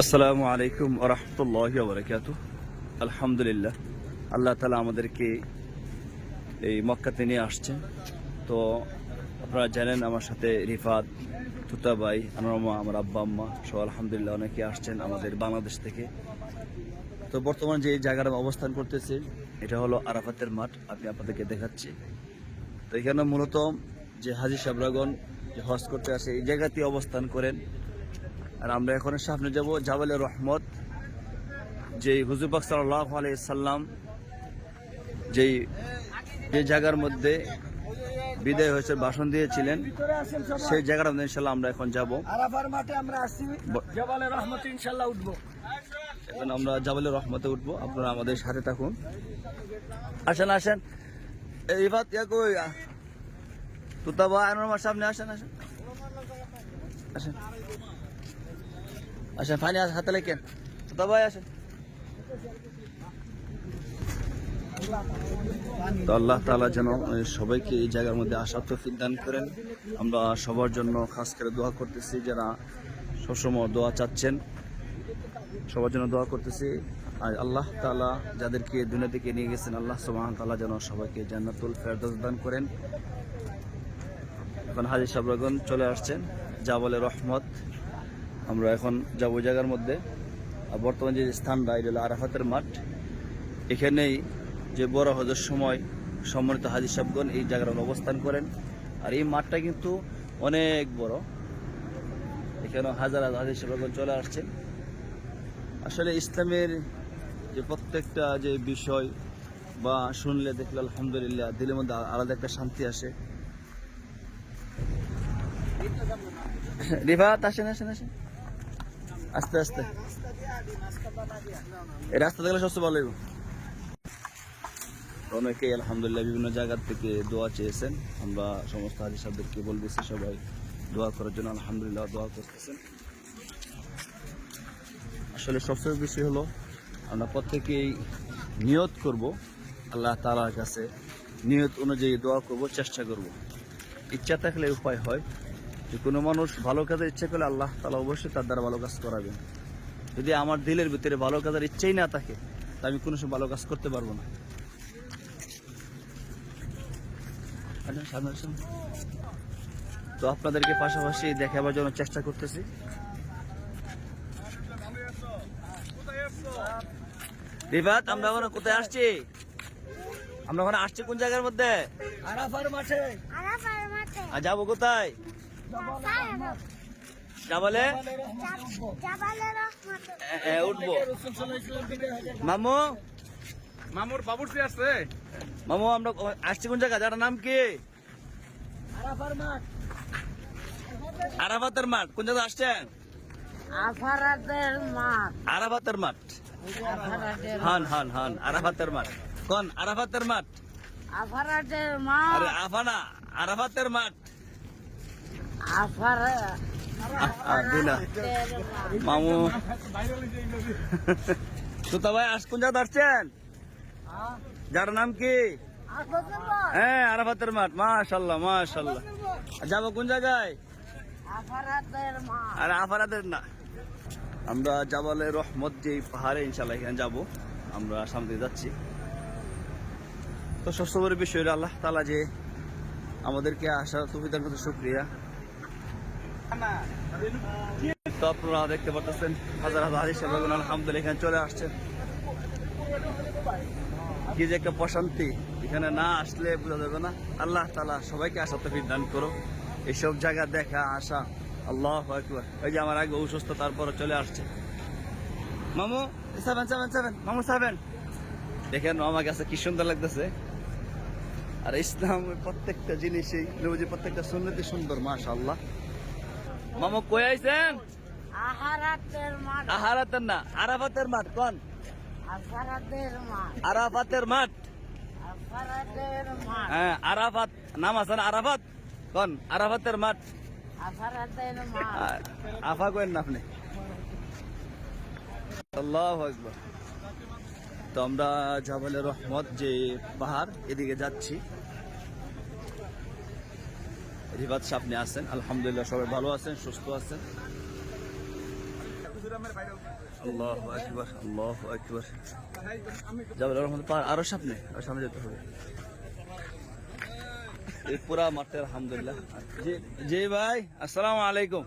আসসালামু আলাইকুম ওয়া রাহমাতুল্লাহি ওয়া বারাকাতুহু। আলহামদুলিল্লাহ, আল্লাহ তাআলা আমাদেরকে এই মক্কাতে নিয়ে আসছেন। তো আপনারা জানেন আমার সাথে রিফাত, তুতা ভাই, আনোয়ার, আমার আব্বা আম্মা সব আলহামদুলিল্লাহ অনেকে আসছেন আমাদের বাংলাদেশ থেকে। তো বর্তমানে যে জায়গাটা অবস্থান করতেছে এটা হলো আরাফাতের মাঠ, আমি আপনাদেরকে দেখাচ্ছি। তো এখানে মূলত যে হাজী সাহেবরাগণ যে হজ করতে আসে এই জায়গাতে অবস্থান করেন। আর আমরা এখন সামনে যাব জাবালে রহমত, যে হুজুর পাক সাল্লাল্লাহু আলাইহি সাল্লাম যে জায়গার মধ্যে বিদায় হয়েছে ভাষণ দিয়েছিলেন সেই জায়গার মধ্যে ইনশাআল্লাহ আমরা এখন যাব। আরাফার মাঠে আমরা আসছি, জাবালে রহমত ইনশাআল্লাহ উঠবো। এখন আমরা জাবালে রহমতে উঠবো, আপনারা আমাদের সাথে থাকুন। আসেন আসেন, এই বাত কই তুতা ভাই আমার সামনে আসেন আসেন আসেন আসেন, ফানি হাতে লেখেন, তুতা ভাই আসেন। তো আল্লাহ তাআলা যেন সবাইকে এই জায়গার মধ্যে আসার তৌফিক দান করেন। আমরা সবার জন্য খাস করে দোয়া করতেছি, যারা সবসময় দোয়া চাচ্ছেন সবার জন্য দোয়া করতেছি। আর আল্লাহ তাআলা যাদেরকে দুনিয়া থেকে নিয়ে গেছেন আল্লাহ সুবহানাহু ওয়া তাআলা যেন সবাইকে জান্নাতুল ফেরদৌস দান করেন। এখন হাজী সাহেবগণ চলে আসছেন জাবালে রহমত, আমরা এখন যাবো জায়গার মধ্যে। আর বর্তমানে যে স্থানটা এটা হলো আরাফাতের মাঠ। এখানেই যে বড় হজের সময় সম্মানিত হাজী সাহেবগণ এই জায়গার অবস্থান করেন। আর এই মাঠটা কিন্তু অনেক বড়, এখানে হাজার হাজার হাজী সাহেবগণ চলে আসছেন। আসলে ইসলামের যে প্রত্যেকটা যে বিষয় বা শুনলে দেখলে আলহামদুলিল্লাহ দিলের মধ্যে আলাদা একটা শান্তি আসে। রিফাত আসেন আসেন আসেন, আস্তে আস্তে, এই রাস্তা দেখলে সবচেয়ে ভালো লাগবে। অনেকেই আলহামদুলিল্লাহ বিভিন্ন জায়গা থেকে দোয়া চেয়েছেন, আমরা সমস্ত হাজী সাহেবদেরকে বলতেছি সবাই দোয়া করার জন্য। আলহামদুলিল্লাহ দোয়া করতেছেন। আসলে সবচেয়ে বেশি হলো আমরা প্রত্যেকেই নিয়ত করব আল্লাহ তাআলার কাছে, নিয়ত অনুযায়ী দোয়া করব, চেষ্টা করব। ইচ্ছা থাকলে উপায় হয়, যে কোনো মানুষ ভালো কাজের ইচ্ছা করলে আল্লাহ তাআলা অবশ্যই তার দ্বারা ভালো কাজ করাবেন। যদি আমার দিলের ভিতরে ভালো কাজের ইচ্ছাই না থাকে তা আমি কোনো সময় ভালো কাজ করতে পারবো না। তো আপনাদেরকে পাশাপাশি দেখাবার জন্য চেষ্টা করতেছি। রিফাত, আমরা এখন কোথায় আসছি? আমরা ওখানে আসছি কোন জায়গার মধ্যে? আরাফার মাঠে। আর যাবো কোথায়? জাবালে উঠবো। মামু, মামুর বাবুর্চি আছে। মামু আমরা আসছি কোন জায়গা, যার নাম কি? আরাফার মাঠ। আরাফাতের মাঠ। কোন জায়গায় আসছেন? আফারাতের মাঠ। আরাফাতের মাঠ। হন হন হন, আরাফাতের মাঠ। কোন আরাফাতের মাঠ? আফারাতের মাঠ। আরে আফানা, আরাফাতের মাঠ। দিনা মামু সুতা ভাই কোন জায়গায় আসছেন? যার নাম কি? হ্যাঁ আরাফাতের মাঠ। মাশাআল্লাহ মাশাআল্লাহ। যাবো কোন জায়গায়? আফারাতের মাঠ। আরে আফারাতের না, আমরা জাবালে রহমত যে পাহাড়ে ইনশাআল্লাহ এখানে যাবো, আমরা সামনে যাচ্ছি। তো সবচেয়ে বড় বিষয় আল্লাহ তাআলা যে আমাদেরকে আসার তৌফিক দান করতে শুকরিয়া। তো আপনারা দেখতে পাচ্ছেন হাজার হাজার হাজী সাহেবগণ আলহামদুলিল্লাহ এখানে চলে আসছেন। কি যে একটা প্রশান্তি, এখানে না আসলে বোঝা যাবে না। আল্লাহ তাআলা সবাইকে আসার তৌফিক দান করো, এইসব জায়গা দেখা আসা। আল্লাহু আকবার। ওই যে আমার আগে অসুস্থ, তারপরে চলে আসছে। মামু 777, মামু 7 দেখেন আমার কাছে কি সুন্দর লাগতেছে। আর ইসলামের প্রত্যেকটা জিনিসই নবীজির প্রত্যেকটা সুন্নতি সুন্দর, মাশাআল্লাহ। মামু কই আইছেন? আহারাতের মাঠ। আহারাতের না, আরাফাতের মাঠ। কোন? আফারাতের মাঠ। আরাফাতের মাঠ। আফারাতের মাঠ। হ্যাঁ আরাফাত নাম আছে না, আরাফাত। কোন? আরাফাতের মাঠ। আফারাতের মাঠ। আফা কইন না আপনি। আল্লাহু আকবার। তো আমরা জাবালে রহমত যে পাহাড় এদিকে যাচ্ছি। রিফাত সাহেব আপনি আছেন, আলহামদুলিল্লাহ সবাই ভালো আছেন, সুস্থ আছেন। আল্লাহু আকবার, আল্লাহু আকবার। জাবাল রহমত পাহাড় আরো সামনে, আর সামনে যেতে হবে। এই পুরা মাঠে আলহামদুলিল্লাহ। জি জি ভাই, আসসালামু আলাইকুম।